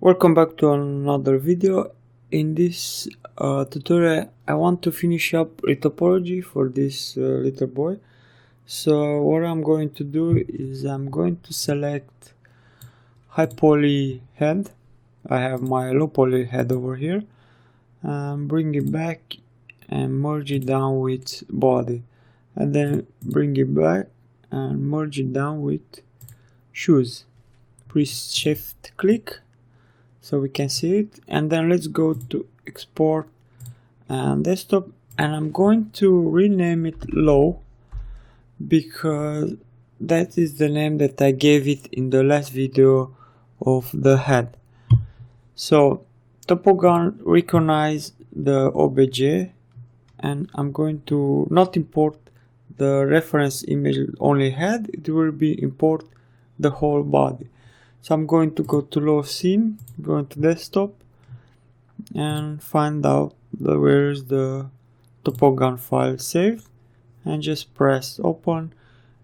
Welcome back to another video. In this tutorial I want to finish up Retopology for this little boy. So what I'm going to do is I'm going to select high poly head. I have my low poly head over here, and bring it back and merge it down with body, and then bring it back and merge it down with shoes. Press shift click so we can see it, and then let's go to export and desktop, and I'm going to rename it low because that is the name that I gave it in the last video of the head. So Topogun recognize the OBJ, and I'm going to not import the reference image only head, it will be import the whole body. So I'm going to go to low scene, go into desktop and find out where is the Topogun file saved, and just press open,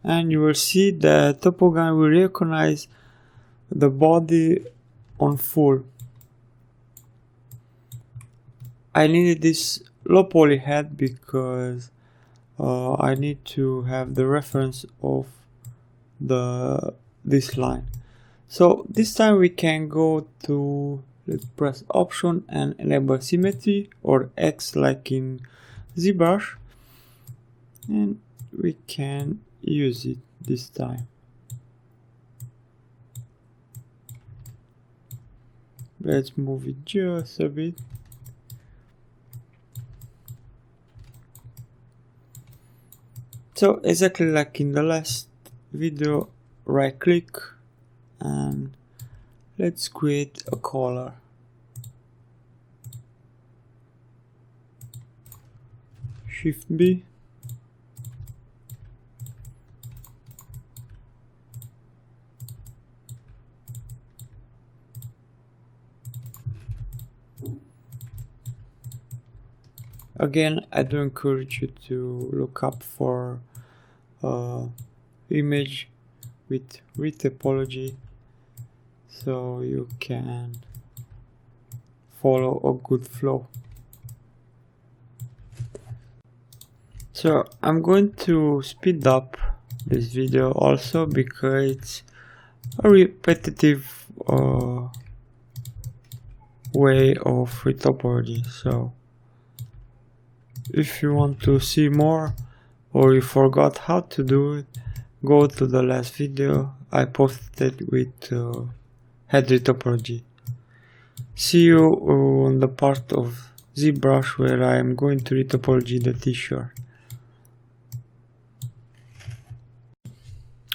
and you will see that Topogun will recognize the body on full. I needed this low poly head because I need to have the reference of this line. So this time we can go to, let's press option and enable symmetry, or X like in ZBrush, and we can use it this time. Let's move it just a bit. So exactly like in the last video, right click and let's create a color. Shift B. Again, I do encourage you to look up for image with Retopology so you can follow a good flow. So I'm going to speed up this video also because it's a repetitive way of Retopology. So if you want to see more or you forgot how to do it, go to the last video I posted with head Retopology. See you on the part of ZBrush where I am going to Retopology the t-shirt.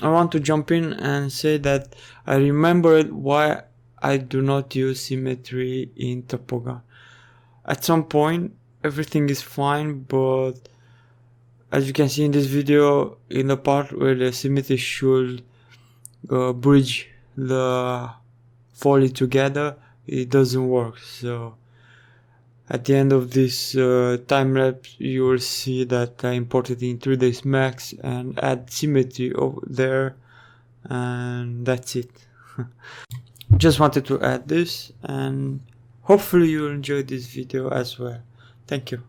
I want to jump in and say that I remembered why I do not use symmetry in Topogun. At some point everything is fine, but as you can see in this video, in the part where the symmetry should bridge the foley together, it doesn't work. So at the end of this time lapse you will see that I imported in 3ds Max and add symmetry over there, and that's it. Just wanted to add this, and hopefully you will enjoy this video as well. Thank you.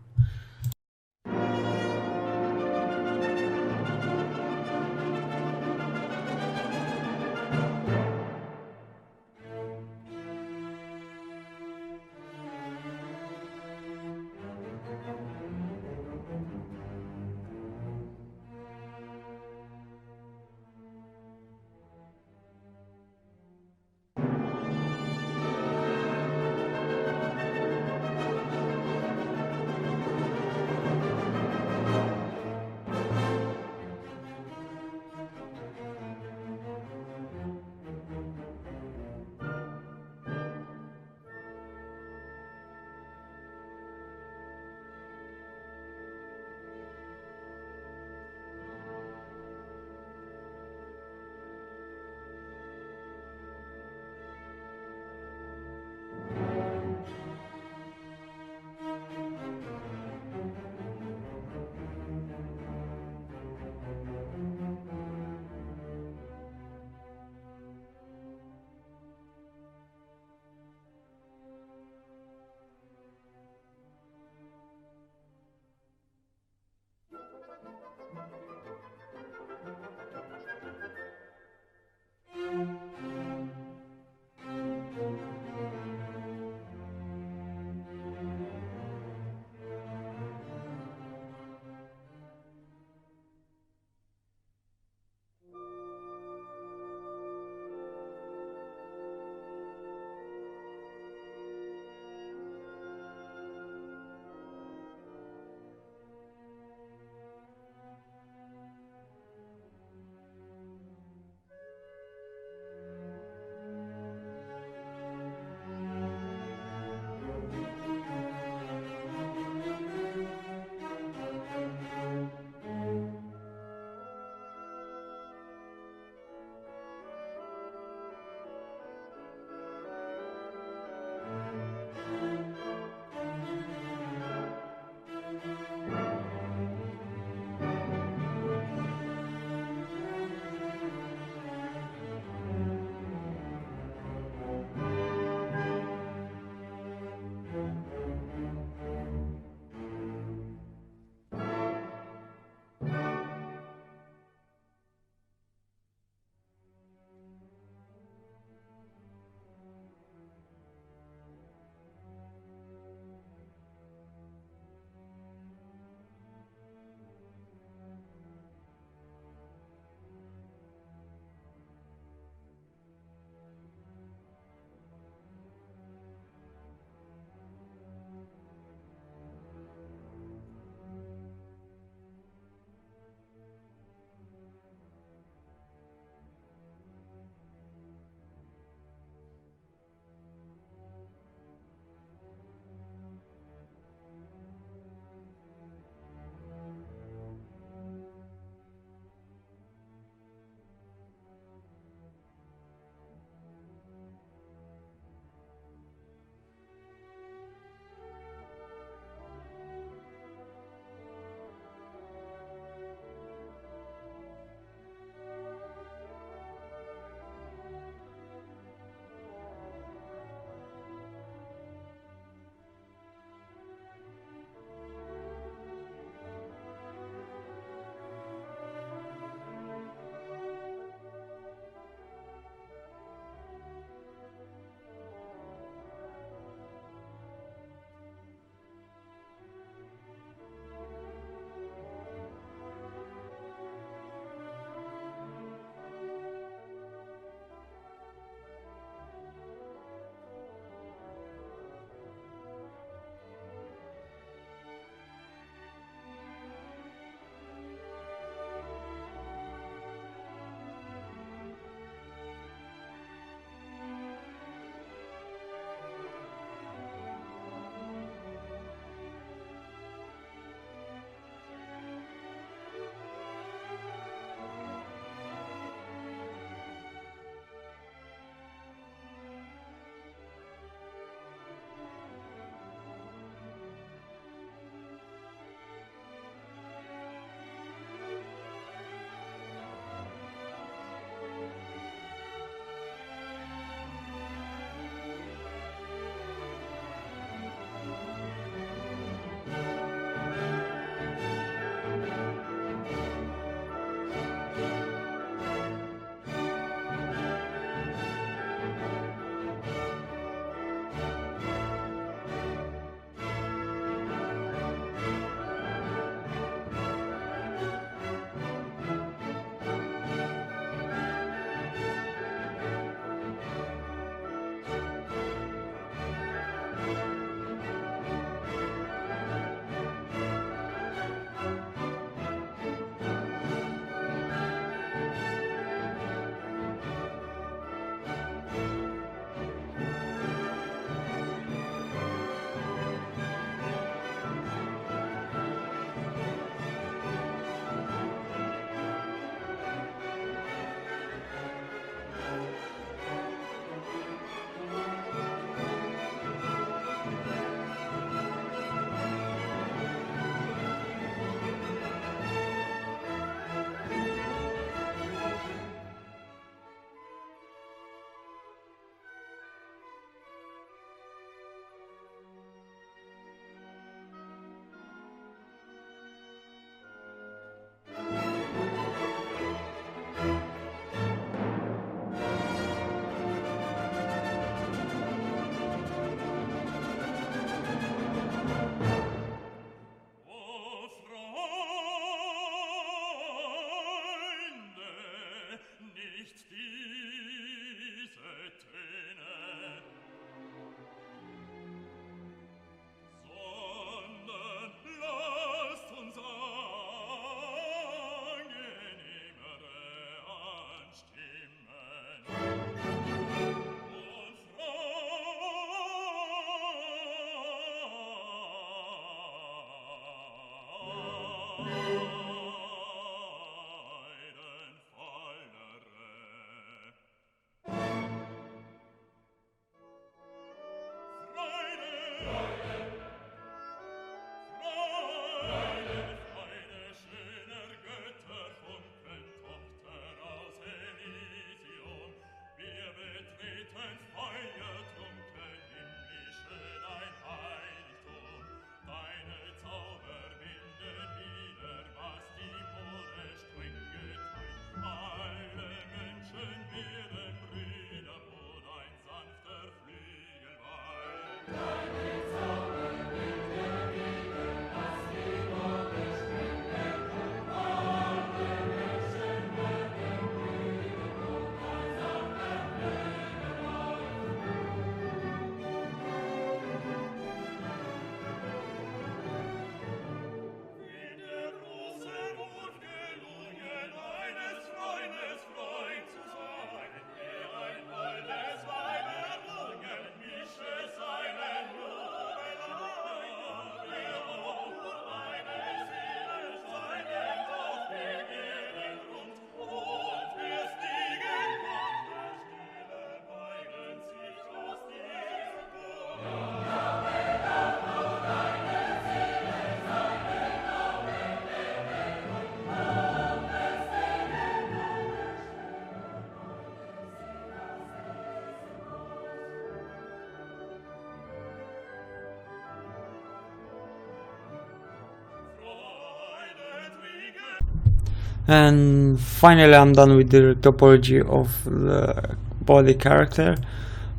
And finally I'm done with the topology of the body character.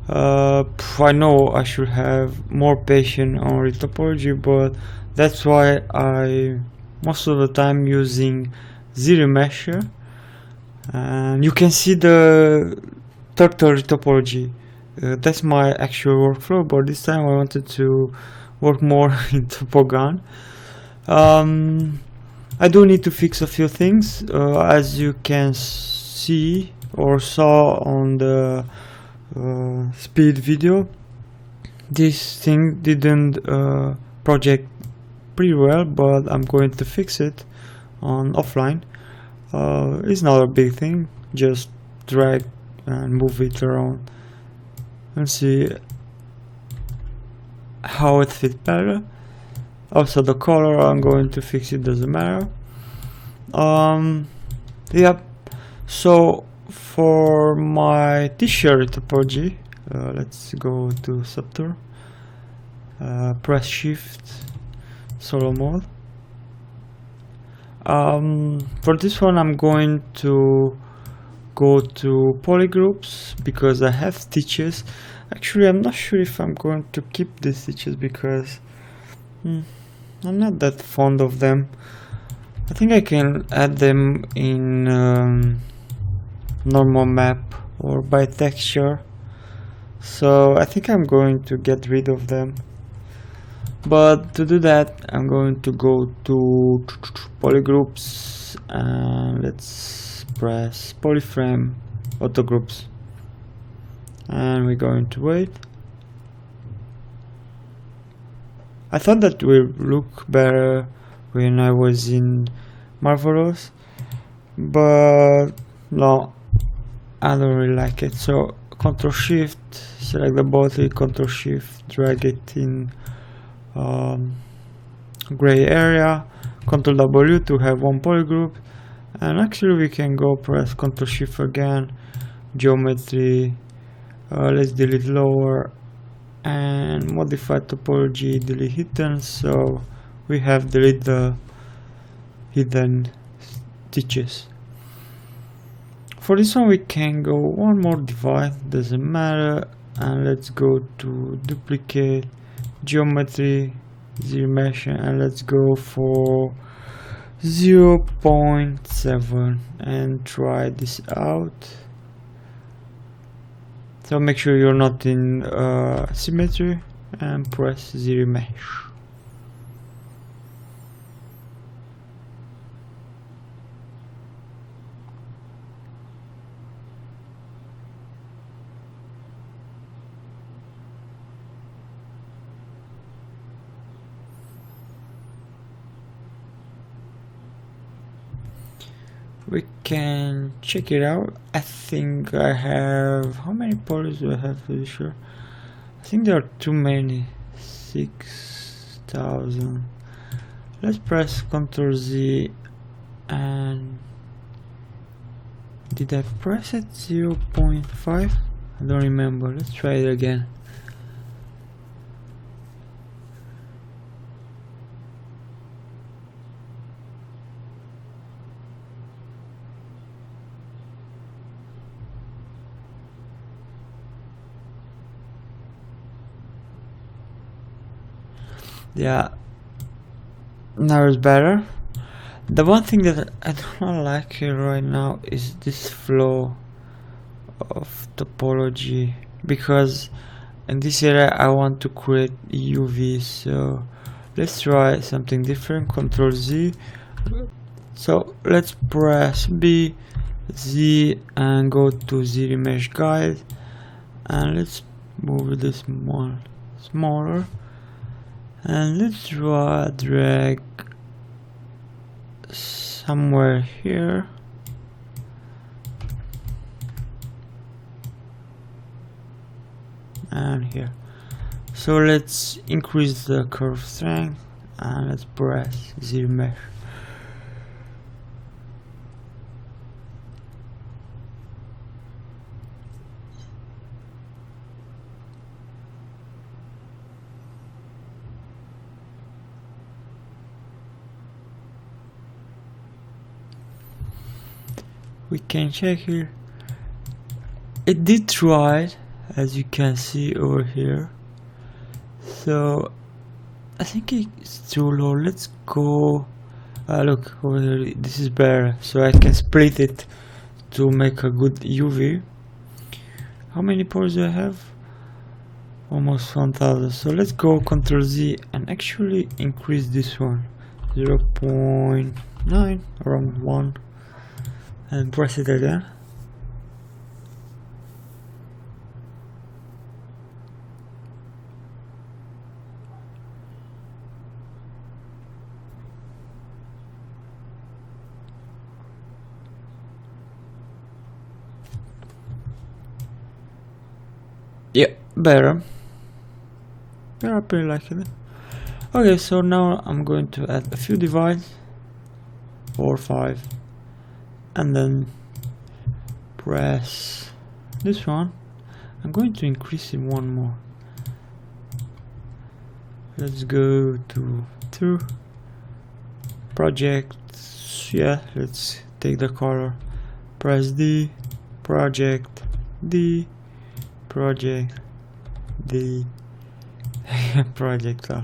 I know I should have more patience on retopology, but that's why I most of the time using zero mesher. And you can see the turtle retopology. That's my actual workflow, but this time I wanted to work more in Topogon. I do need to fix a few things, as you can see or saw on the speed video. This thing didn't project pretty well, but I'm going to fix it on offline. It's not a big thing, just drag and move it around and see how it fits better. Also the color, I'm going to fix it, doesn't matter. Yep. So for my t-shirt topology, let's go to subtool, press shift, solo mode. For this one I'm going to go to polygroups because I have stitches. Actually I'm not sure if I'm going to keep these stitches because I'm not that fond of them. I think I can add them in normal map or by texture, so I think I'm going to get rid of them. But to do that I'm going to go to polygroups and let's press polyframe autogroups, and we're going to wait. I thought that would look better when I was in Marvelous, but no, I don't really like it. So Ctrl Shift, select the body, Ctrl Shift, drag it in gray area, Ctrl W to have one polygroup, and actually we can go press Ctrl Shift again, geometry, let's delete lower and modify topology, delete hidden, so we have delete the hidden stitches. For this one we can go one more divide, doesn't matter, and let's go to duplicate, geometry, zero mesh, and let's go for 0.7 and try this out. So make sure you're not in symmetry and press zero mesh. We can check it out. I think I have, how many polys do I have to be sure? I think there are too many, 6,000. Let's press Ctrl Z and did I press it 0.5? I don't remember. Let's try it again. Yeah, now it's better. The one thing that I don't like here right now is this flow of topology, because in this area I want to create UV, so let's try something different. Ctrl Z. So let's press B, Z, and go to zero mesh guide, and let's move this more smaller. And let's drag somewhere here. And here. So let's increase the curve strength and let's press zero mesh. we can check here. It did try it, as you can see over here. So I think it's too low. Let's go. Look over here, this is better, so I can split it to make a good UV. How many pores do I have? Almost 1000. So let's go Ctrl Z and actually increase this one 0.9, around 1, and press it again. Yeah, better. Yeah, I pretty like it. Okay, so now I'm going to add a few divides, 4 or 5, and then press this one. I'm going to increase it one more. Let's go to 2 projects. Yeah, let's take the color. Press D, project D, project D, project all.